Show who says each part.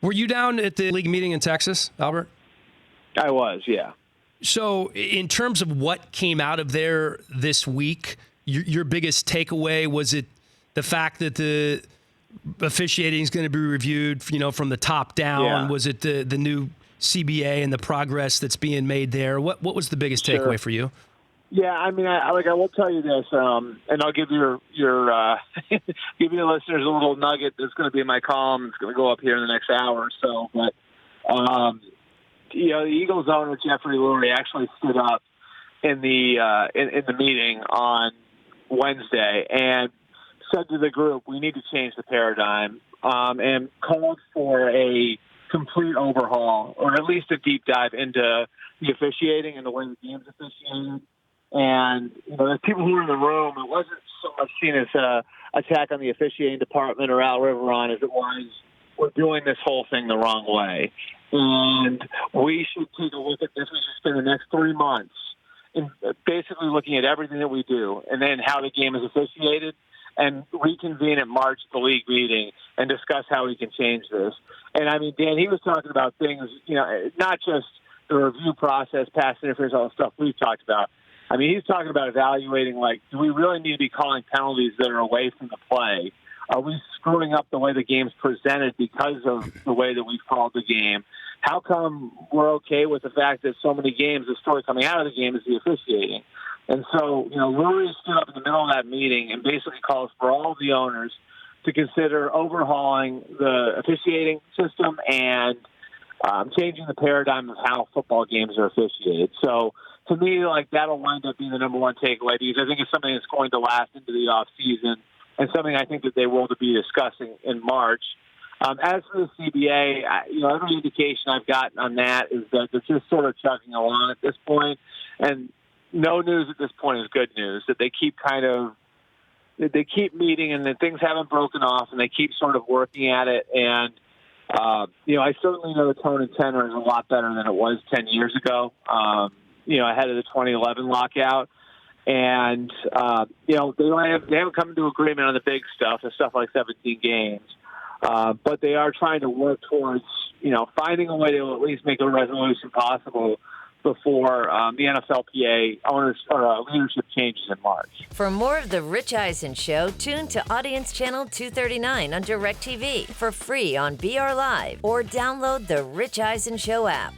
Speaker 1: Were you down at the league meeting in Texas, Albert?
Speaker 2: I was, yeah.
Speaker 1: So in terms of what came out of there this week, your biggest takeaway, was it the fact that the officiating is going to be reviewed, from the top down?
Speaker 2: Yeah.
Speaker 1: Was it the new CBA and the progress that's being made there? What was the biggest takeaway for you?
Speaker 2: Yeah, I mean, I will tell you this, and I'll give your give your listeners a little nugget that's going to be in my column. It's going to go up here in the next hour or so. But the Eagles owner Jeffrey Lurie actually stood up in the meeting on Wednesday and said to the group, "We need to change the paradigm," and called for a complete overhaul, or at least a deep dive into the officiating and the way the game's officiated. And, there's people who were in the room. It wasn't so much seen as an attack on the officiating department or Al Riveron as it was, we're doing this whole thing the wrong way. And we should take a look at this. We should spend the next 3 months in basically looking at everything that we do and then how the game is officiated, and reconvene in March at the league meeting and discuss how we can change this. And, I mean, Dan, he was talking about things, not just the review process, pass interference, all the stuff we've talked about. I mean, he's talking about evaluating, do we really need to be calling penalties that are away from the play? Are we screwing up the way the game's presented because of the way that we've called the game? How come we're okay with the fact that so many games, the story coming out of the game is the officiating? And so, Lurie stood up in the middle of that meeting and basically calls for all of the owners to consider overhauling the officiating system and changing the paradigm of how football games are officiated. So, to me, that'll wind up being the number one takeaway, because I think it's something that's going to last into the off season, and something I think that they will be discussing in March. As for the CBA, every indication I've gotten on that is that they're just sort of chugging along at this point, and no news at this point is good news. That they keep meeting, and that things haven't broken off, and they keep sort of working at it. And I certainly know the tone and tenor is a lot better than it was 10 years ago. Ahead of the 2011 lockout. And, they haven't come to agreement on the big stuff, the stuff like 17 games. But they are trying to work towards, finding a way to at least make a resolution possible before the NFLPA owners or leadership changes in March.
Speaker 3: For more of The Rich Eisen Show, tune to Audience Channel 239 on DirecTV for free on BR Live, or download the Rich Eisen Show app.